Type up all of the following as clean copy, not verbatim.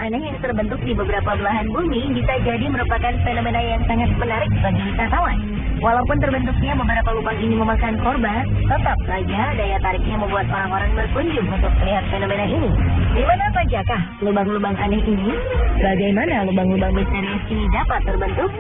aneh yang terbentuk di beberapa belahan bumi bisa jadi merupakan fenomena yang sangat menarik bagi wisatawan. Walaupun terbentuknya beberapa lubang ini memakan korban, tetap saja daya tariknya membuat orang-orang berkunjung untuk melihat fenomena ini. Di mana sajakah lubang-lubang aneh ini? Bagaimana lubang-lubang misterius ini dapat terbentuk?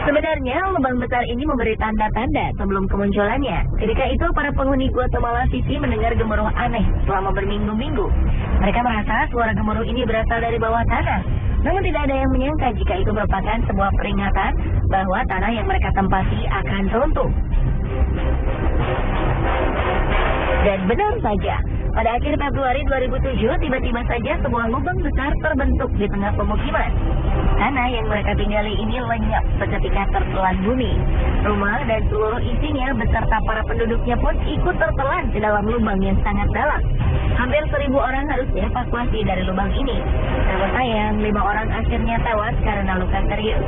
Sebenarnya, lubang besar ini memberi tanda-tanda sebelum kemunculannya. Ketika itu, para penghuni Guatemala City mendengar gemuruh aneh selama berminggu-minggu. Mereka merasa suara gemuruh ini berasal dari bawah tanah. Namun tidak ada yang menyangka jika itu merupakan sebuah peringatan bahwa tanah yang mereka tempati akan runtuh. Dan benar saja, pada akhir Februari 2007, tiba-tiba saja sebuah lubang besar terbentuk di tengah pemukiman. Tanah yang mereka tinggali ini lenyap seketika tertelan bumi. Rumah dan seluruh isinya beserta para penduduknya pun ikut tertelan ke dalam lubang yang sangat dalam. Hampir 1.000 orang harus dievakuasi dari lubang ini. Namun sayang, 5 orang akhirnya tewas karena luka serius.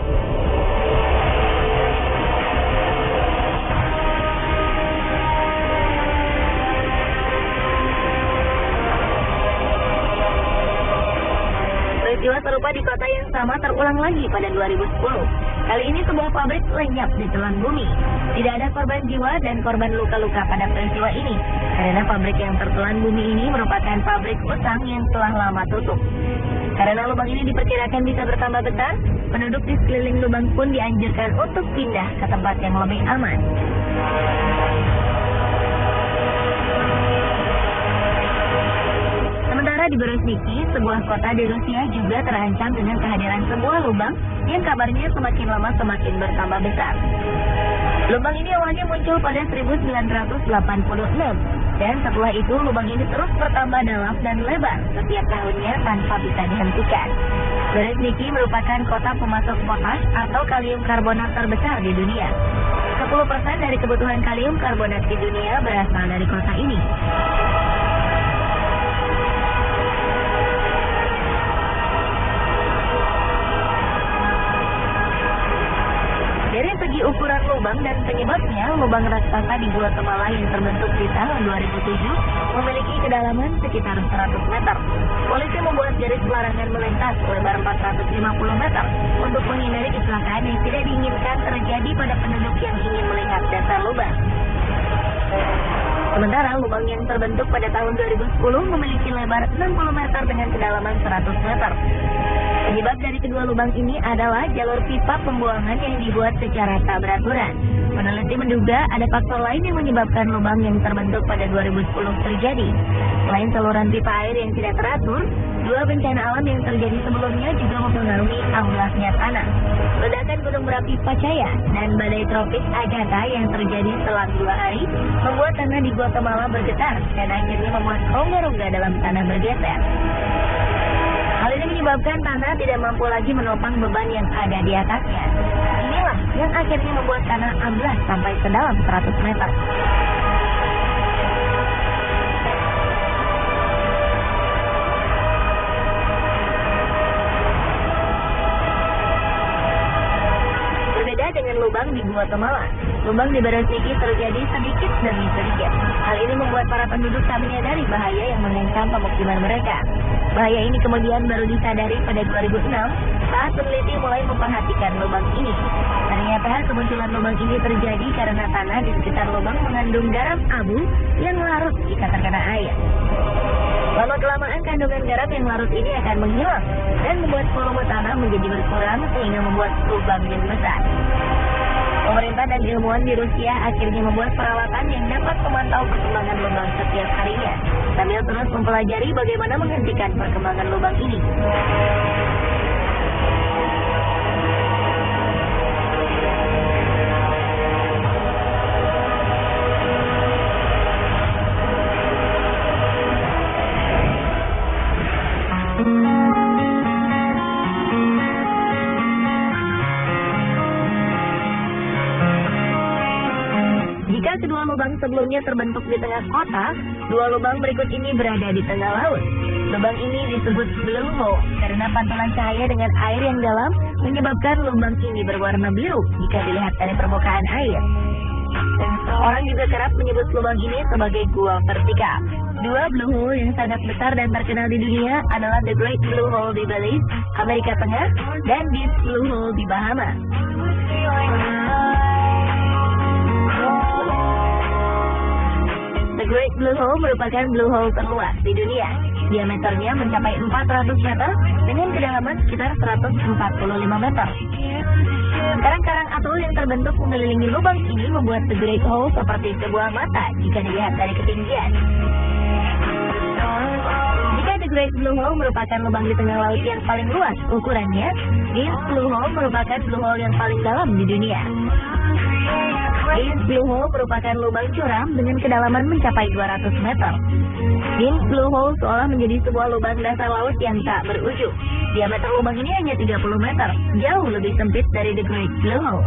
Peristiwa serupa di kota yang sama terulang lagi pada 2010. Kali ini sebuah pabrik lenyap di telan bumi. Tidak ada korban jiwa dan korban luka-luka pada peristiwa ini, karena pabrik yang tertelan bumi ini merupakan pabrik usang yang telah lama tutup. Karena lubang ini diperkirakan bisa bertambah besar, penduduk di sekeliling lubang pun dianjurkan untuk pindah ke tempat yang lebih aman. Di Berezhniki, sebuah kota di Rusia juga terancam dengan kehadiran sebuah lubang yang kabarnya semakin lama semakin bertambah besar. Lubang ini awalnya muncul pada 1986, dan setelah itu lubang ini terus bertambah dalam dan lebar setiap tahunnya tanpa bisa dihentikan. Berezhniki merupakan kota pemasok potas atau kalium karbonat terbesar di dunia. 10% dari kebutuhan kalium karbonat di dunia berasal dari kota ini. Dari segi ukuran lubang dan penyebabnya, lubang raksasa di Guatemala yang terbentuk di tahun 2007 memiliki kedalaman sekitar 100 meter. Polisi membuat garis larangan melintas lebar 450 meter untuk menghindari kecelakaan yang tidak diinginkan terjadi pada penduduk yang ingin melihat dasar lubang. Sementara lubang yang terbentuk pada tahun 2010 memiliki lebar 60 meter dengan kedalaman 100 meter. Penyebab dari kedua lubang ini adalah jalur pipa pembuangan yang dibuat secara tak beraturan. Peneliti menduga ada faktor lain yang menyebabkan lubang yang terbentuk pada 2010 terjadi. Selain saluran pipa air yang tidak teratur, dua bencana alam yang terjadi sebelumnya juga mempengaruhi amblasnya tanah. Ledakan gunung berapi Pacaya dan badai tropis Agatha yang terjadi selang 2 hari membuat tanah di Guatemala bergetar dan akhirnya membuat rongga-rongga dalam tanah bergeser. Hal ini menyebabkan tanah tidak mampu lagi menopang beban yang ada di atasnya. Inilah yang akhirnya membuat tanah amblas sampai sedalam 100 meter. Berbeda dengan lubang di Guatemala, lubang di Berezhniki terjadi sedikit demi sedikit. Hal ini membuat para penduduk tak menyadari bahaya yang mengancam pemukiman mereka. Bahaya ini kemudian baru disadari pada 2006 saat peneliti mulai memperhatikan lubang ini. Ternyata kemunculan lubang ini terjadi karena tanah di sekitar lubang mengandung garam abu yang larut jika terkena air. Lama-kelamaan kandungan garam yang larut ini akan menghilang dan membuat volume tanah menjadi berkurang sehingga membuat lubang yang besar. Pemerintah dan ilmuwan di Rusia akhirnya membuat peralatan yang dapat memantau perkembangan lubang setiap harinya, sambil terus mempelajari bagaimana menghentikan perkembangan lubang ini. Jika kedua lubang sebelumnya terbentuk di tengah kota, dua lubang berikut ini berada di tengah laut. Lubang ini disebut blue hole karena pantulan cahaya dengan air yang dalam menyebabkan lubang ini berwarna biru jika dilihat dari permukaan air. Orang juga kerap menyebut lubang ini sebagai gua vertikal. Dua blue hole yang sangat besar dan terkenal di dunia adalah The Great Blue Hole di Belize, Amerika Tengah, dan Deep Blue Hole di Bahama. The Great Blue Hole merupakan blue hole terluas di dunia. Diameternya mencapai 400 meter dengan kedalaman sekitar 145 meter. Karang-karang atol yang terbentuk mengelilingi lubang ini membuat The Great Hole seperti sebuah mata jika dilihat dari ketinggian. Jika The Great Blue Hole merupakan lubang di tengah laut yang paling luas ukurannya, Deep Blue Hole merupakan blue hole yang paling dalam di dunia. Deep Blue Hole merupakan lubang curam dengan kedalaman mencapai 200 meter. Deep Blue Hole seolah menjadi sebuah lubang dasar laut yang tak berujung. Diameter lubang ini hanya 30 meter, jauh lebih sempit dari The Great Blue Hole.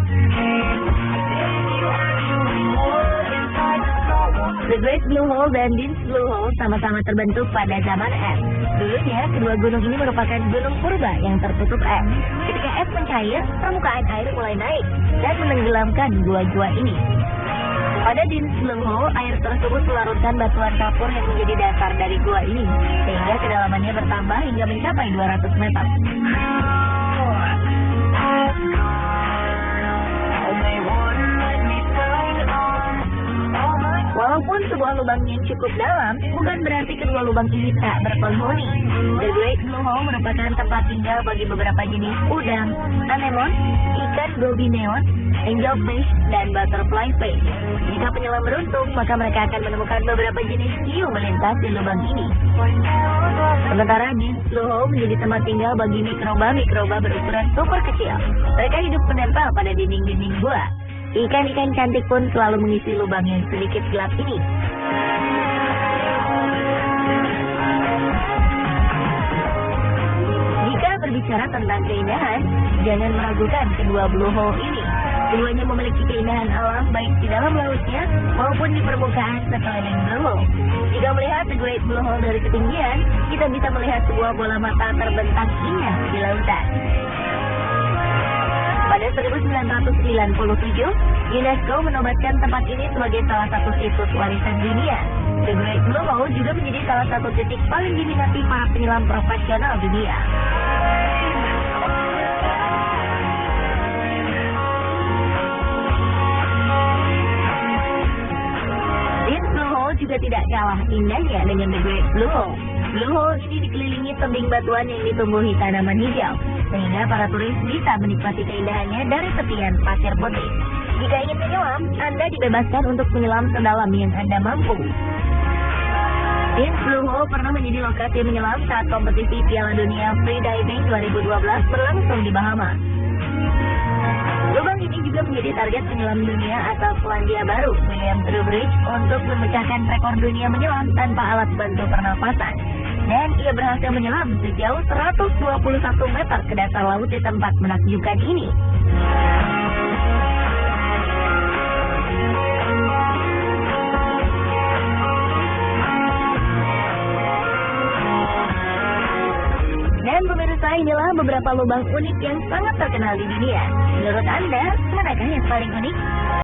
The Great Blue Hole dan Deep Blue Hole sama-sama terbentuk pada zaman es. Dulunya, kedua gunung ini merupakan gunung purba yang tertutup es. Ketika es mencair, permukaan air mulai naik dan menenggelamkan gua-gua ini. Pada Deep Blue Hole, air tersebut melarutkan batuan kapur yang menjadi dasar dari gua ini, sehingga kedalamannya bertambah hingga mencapai 200 meter. Walaupun sebuah lubang yang cukup dalam, bukan berarti kedua lubang ini tak berpenghuni. The Great Blue Hole merupakan tempat tinggal bagi beberapa jenis udang, anemon, ikan gobi neon, angelfish, dan butterfly fish. Jika penyelam beruntung, maka mereka akan menemukan beberapa jenis hiu melintas di lubang ini. Sementara Deep Blue Hole menjadi tempat tinggal bagi mikroba-mikroba berukuran super kecil. Mereka hidup menempel pada dinding-dinding gua. Ikan-ikan cantik pun selalu mengisi lubang yang sedikit gelap ini. Jika berbicara tentang keindahan, jangan meragukan kedua blue hole ini. Keduanya memiliki keindahan alam baik di dalam lautnya maupun di permukaan sekeliling blue hole. Jika melihat The Great Blue Hole dari ketinggian, kita bisa melihat sebuah bola mata terbentang indah di lautan. Pada 1997, UNESCO menobatkan tempat ini sebagai salah satu situs warisan dunia. The Great Blue Hole juga menjadi salah satu titik paling diminati para penyelam profesional dunia. Deep Blue Hole juga tidak kalah indahnya dengan The Great Blue Hole. Blue Hole ini dikelilingi tebing batuan yang ditumbuhi tanaman hijau, sehingga para turis bisa menikmati keindahannya dari tepian pasir putih. Jika ingin menyelam, Anda dibebaskan untuk menyelam sedalam yang Anda mampu. Deep Blue Hole pernah menjadi lokasi menyelam saat kompetisi Piala Dunia Freediving 2012 berlangsung di Bahama. Lubang ini juga menjadi target penyelam dunia asal Selandia Baru, William Trowbridge, untuk memecahkan rekor dunia menyelam tanpa alat bantu pernapasan. Dan ia berhasil menyelam sejauh 121 meter ke dasar laut di tempat menakjubkan ini. Dan pemirsa, inilah beberapa lubang unik yang sangat terkenal di dunia. Menurut Anda, manakah yang paling unik?